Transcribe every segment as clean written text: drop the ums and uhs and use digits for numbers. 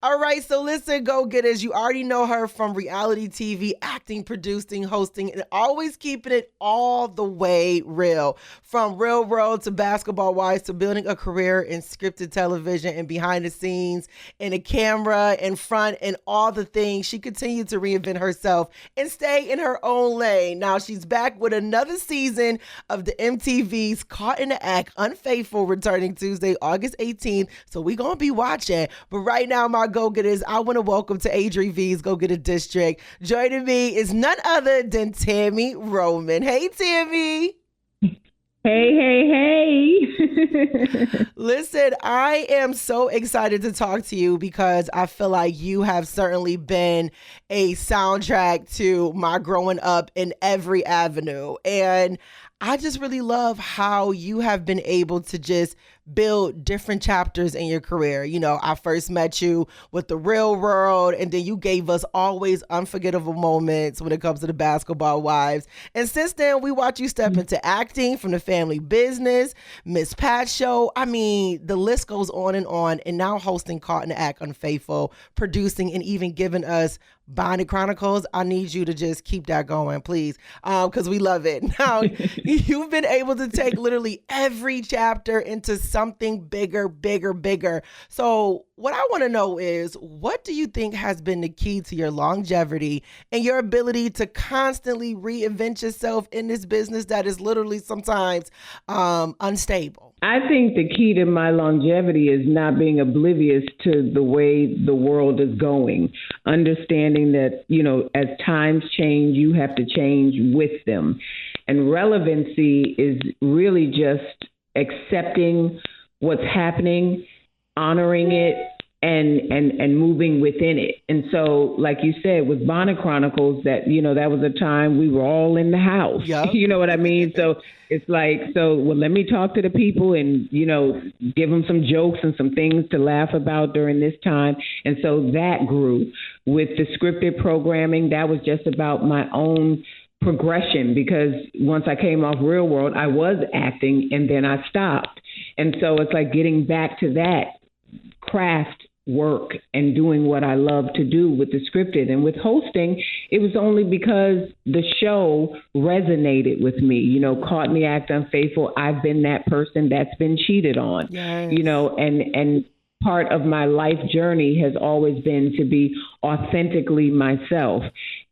All right, so listen, go getters. You already know her from reality TV, acting, producing, hosting, and always keeping it all the way real. From Real World to Basketball Wives to building a career in scripted television and behind the scenes, and a camera in front, and all the things. She continued to reinvent herself and stay in her own lane. Now she's back with another season of the MTV's Caught in the Act, Unfaithful, returning Tuesday, August 18th. So we're going to be watching. But right now, my go-getters, I want to welcome to ADRI.V's Go-Getter District. Joining me is none other than Tami Roman. Hey, Tami. Hey. Listen, I am so excited to talk to you because I feel like you have certainly been a soundtrack to my growing up in every avenue. And I just really love how you have been able to just build different chapters in your career. You know, I first met you with the Real World, and then you gave us always unforgettable moments when it comes to the Basketball Wives. And since then, we watch you step into acting, from the Family Business, Miss Pat Show. I mean, the list goes on, and now hosting Caught in the Act, Unfaithful, producing, and even giving us Bonded Chronicles. I need you to just keep that going, please, because we love it. Now, you've been able to take literally every chapter into something bigger. So what I want to know is, what do you think has been the key to your longevity and your ability to constantly reinvent yourself in this business that is literally sometimes unstable? I think the key to my longevity is not being oblivious to the way the world is going. Understanding that, you know, as times change, you have to change with them. And relevancy is really just accepting what's happening, honoring it, and moving within it. And so, like you said, with Bonnet Chronicles, that, you know, that was a time we were all in the house. Yep. You know what I mean? So it's like, well, let me talk to the people and, you know, give them some jokes and some things to laugh about during this time. And so that grew. With the scripted programming, that was just about my own progression, because once I came off Real World, I was acting and then I stopped. And so it's like getting back to that craft work and doing what I love to do with the scripted. And with hosting, it was only because the show resonated with me. You know, Caught in the Act, Unfaithful, I've been that person that's been cheated on. Yes. You know, and part of my life journey has always been to be authentically myself,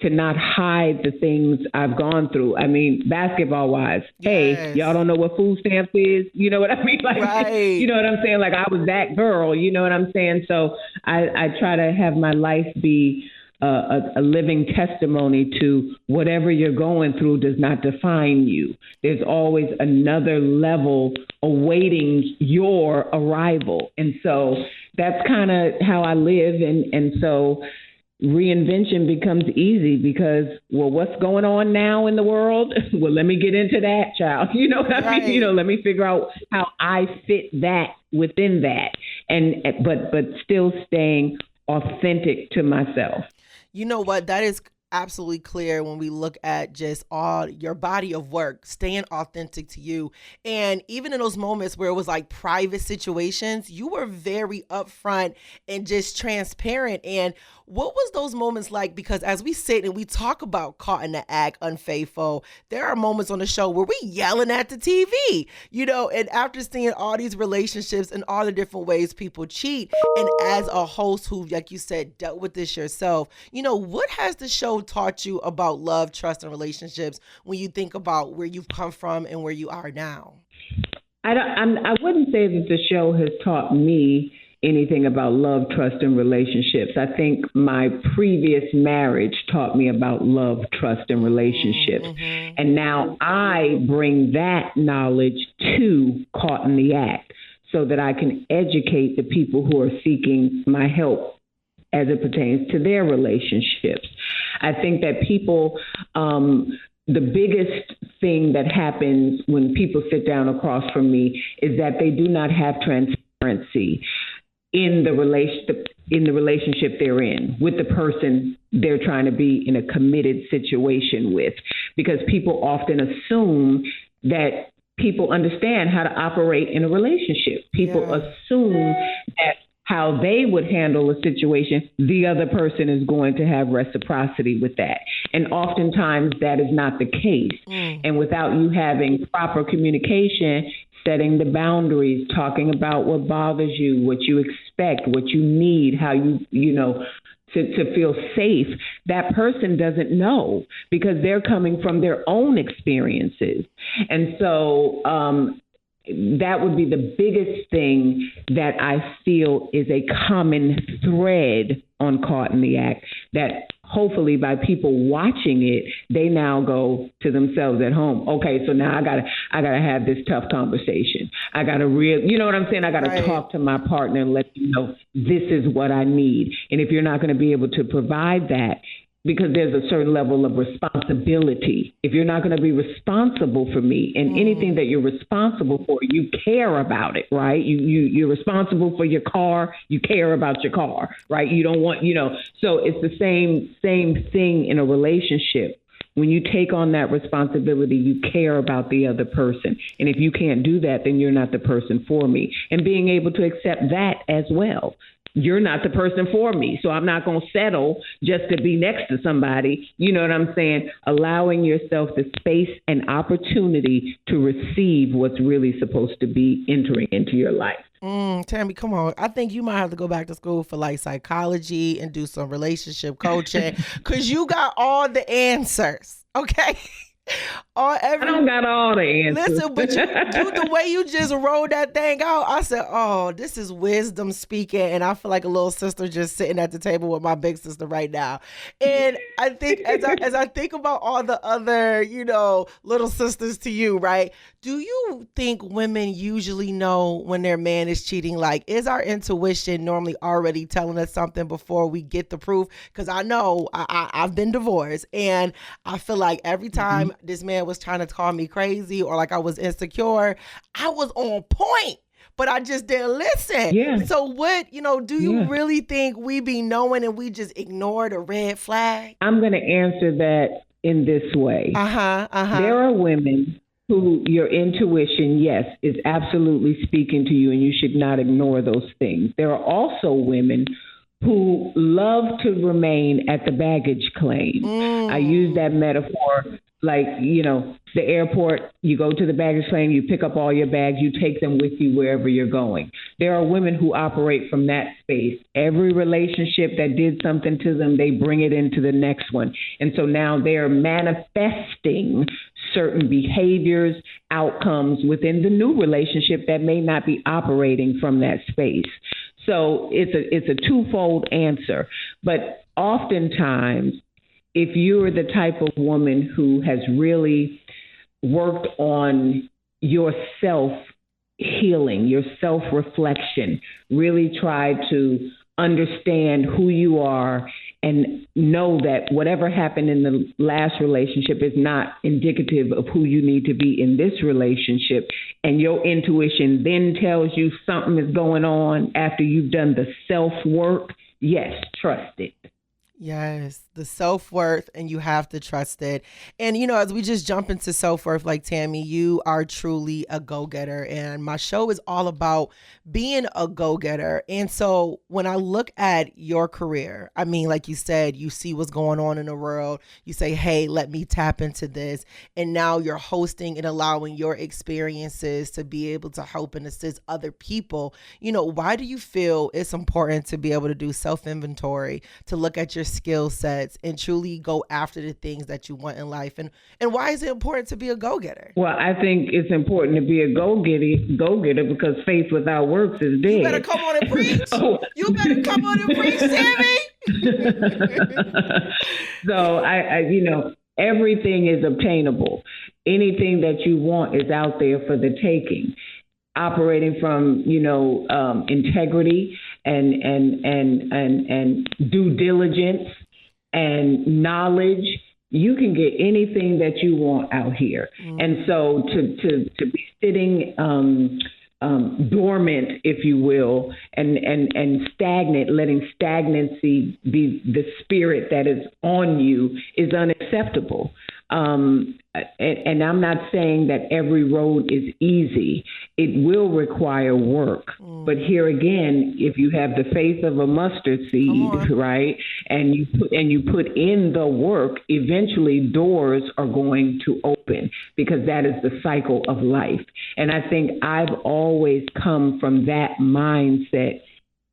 to not hide the things I've gone through. I mean, basketball wise, hey, y'all don't know what food stamps is. You know what I mean? Like, right. You know what I'm saying? Like, I was that girl, you know what I'm saying? So I try to have my life be a living testimony to whatever you're going through does not define you. There's always another level awaiting your arrival. And so that's kind of how I live. And so reinvention becomes easy because, well, what's going on now in the world? Well, let me get into that, child. You know what I mean? You know, let me figure out how I fit that within that, but still staying authentic to myself. You know what? That is absolutely clear when we look at just all your body of work, staying authentic to you. And even in those moments where it was like private situations, you were very upfront and just transparent. And what was those moments like? Because as we sit and we talk about Caught in the Act, Unfaithful, there are moments on the show where we yelling at the TV, you know, and after seeing all these relationships and all the different ways people cheat, and as a host who, like you said, dealt with this yourself, you know, what has the show taught you about love, trust, and relationships when you think about where you've come from and where you are now? I wouldn't say that the show has taught me anything about love, trust, and relationships. I think my previous marriage taught me about love, trust, and relationships. Mm-hmm. And now I bring that knowledge to Caught in the Act so that I can educate the people who are seeking my help as it pertains to their relationships. I think that people, the biggest thing that happens when people sit down across from me is that they do not have transparency in the relationship they're in with the person they're trying to be in a committed situation with, because people often assume that people understand how to operate in a relationship. People assume that how they would handle a situation, the other person is going to have reciprocity with that. And oftentimes that is not the case. And without you having proper communication, setting the boundaries, talking about what bothers you, what you expect, what you need, how to feel safe, that person doesn't know because they're coming from their own experiences. And so that would be the biggest thing that I feel is a common thread on Caught in the Act, that hopefully by people watching it, they now go to themselves at home. Okay, so now I gotta have this tough conversation. I gotta you know what I'm saying? I gotta talk to my partner and let them know this is what I need. And if you're not going to be able to provide that, because there's a certain level of responsibility. If you're not going to be responsible for me, and anything that you're responsible for, you care about it, right? You're responsible for your car. You care about your car, right? You don't want, so it's the same thing in a relationship. When you take on that responsibility, you care about the other person. And if you can't do that, then you're not the person for me. And being able to accept that as well. You're not the person for me, so I'm not going to settle just to be next to somebody. You know what I'm saying? Allowing yourself the space and opportunity to receive what's really supposed to be entering into your life. Tami, come on. I think you might have to go back to school for like psychology and do some relationship coaching because you got all the answers, okay? I don't got all the answers. Listen, but the way you just rolled that thing out, I said, oh, this is wisdom speaking. And I feel like a little sister just sitting at the table with my big sister right now. And I think as I think about all the other, little sisters to you, right? Do you think women usually know when their man is cheating? Like, is our intuition normally already telling us something before we get the proof? Because I know I've been divorced, and I feel like every time this man was trying to call me crazy or like I was insecure, I was on point, but I just didn't listen. Yeah. So what, do you really think we be knowing and we just ignore the red flag? I'm going to answer that in this way. There are women who your intuition, yes, is absolutely speaking to you, and you should not ignore those things. There are also women who love to remain at the baggage claim. I use that metaphor like, the airport, you go to the baggage claim, you pick up all your bags, you take them with you wherever you're going. There are women who operate from that space. Every relationship that did something to them, they bring it into the next one. And so now they're manifesting certain behaviors, outcomes within the new relationship that may not be operating from that space. So it's a twofold answer. But oftentimes, if you're the type of woman who has really worked on your self-healing, your self-reflection, really tried to understand who you are and know that whatever happened in the last relationship is not indicative of who you need to be in this relationship, and your intuition then tells you something is going on after you've done the self-work, yes, trust it. Yes, the self-worth, and you have to trust it. And, as we just jump into self-worth, like Tami, you are truly a go-getter. And my show is all about being a go-getter. And so when I look at your career, I mean, like you said, you see what's going on in the world. You say, hey, let me tap into this. And now you're hosting and allowing your experiences to be able to help and assist other people. Why do you feel it's important to be able to do self-inventory, to look at your skill sets and truly go after the things that you want in life? And why is it important to be a go-getter? Well, I think it's important to be a go-getter because faith without works is dead. You better come on and preach. You better come on and preach, Tami. So I everything is obtainable. Anything that you want is out there for the taking. Operating from, integrity and due diligence and knowledge, you can get anything that you want out here. And so to be sitting dormant, if you will, and stagnant, letting stagnancy be the spirit that is on you, is unacceptable. And I'm not saying that every road is easy. It will require work. But here again, if you have the faith of a mustard seed, right, and you put in the work, eventually doors are going to open, because that is the cycle of life. And I think I've always come from that mindset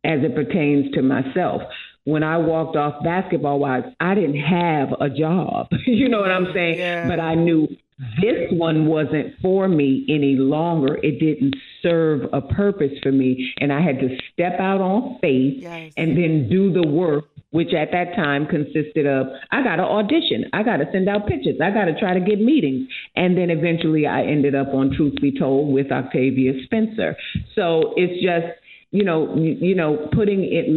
as it pertains to myself. When I walked off Basketball Wives, I didn't have a job. You know what I'm saying? Yeah. But I knew this one wasn't for me any longer. It didn't serve a purpose for me. And I had to step out on faith and then do the work, which at that time consisted of, I got to audition. I got to send out pictures. I got to try to get meetings. And then eventually I ended up on Truth Be Told with Octavia Spencer. So it's just, putting it,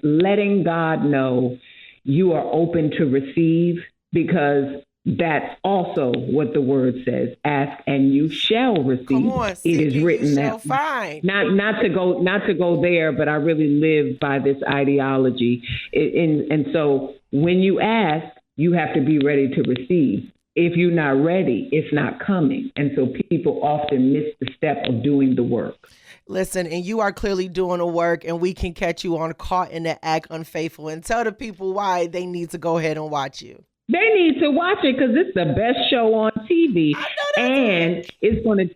letting God know you are open to receive, because that's also what the word says. Ask and you shall receive. Come on, it is written that. Find. Not to go there, but I really live by this ideology. And so when you ask, you have to be ready to receive. If you're not ready, it's not coming. And so people often miss the step of doing the work. Listen, and you are clearly doing the work, and we can catch you on Caught in the Act Unfaithful, and tell the people why they need to go ahead and watch you. They need to watch it because it's the best show on TV, and it's going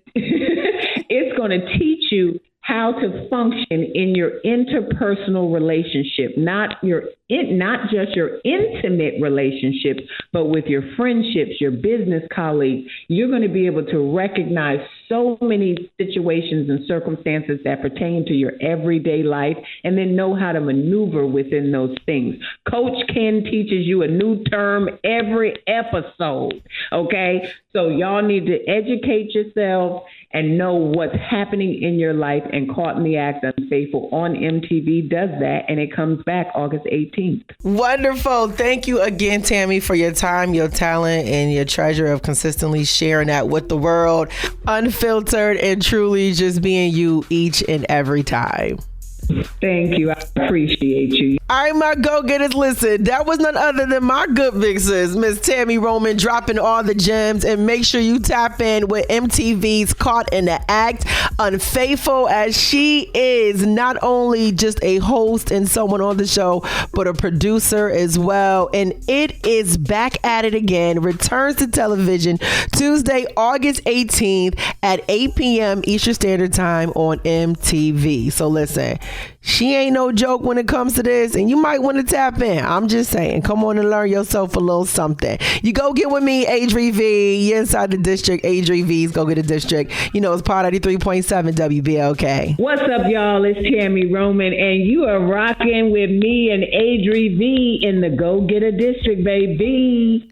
to teach you how to function in your interpersonal relationship, not just your intimate relationships, but with your friendships, your business colleagues. You're going to be able to recognize so many situations and circumstances that pertain to your everyday life, and then know how to maneuver within those things. Coach Ken teaches you a new term every episode, okay? So y'all need to educate yourself and know what's happening in your life, and Caught in the Act Unfaithful on MTV does that, and it comes back August 18th. Wonderful. Thank you again, Tami, for your time, your talent, and your treasure of consistently sharing that with the world, unfiltered and truly just being you each and every time. Thank you. I appreciate you. All right, my go-getters, listen, that was none other than my good vixens, Miss Tami Roman, dropping all the gems. And make sure you tap in with MTV's Caught in the Act Unfaithful, as she is not only just a host and someone on the show, but a producer as well. And it is back at it again, returns to television Tuesday, August 18th at 8 p.m. Eastern Standard Time on MTV. So listen, she ain't no joke when it comes to this, and you might want to tap in. I'm just saying, come on and learn yourself a little something. You go get with me, ADRI.V. You're inside the district. ADRI.V's Go Get a District. You know, it's part 93.7 WBLK. What's up, y'all? It's Tami Roman, and you are rocking with me and ADRI.V in the Go Get a District, baby.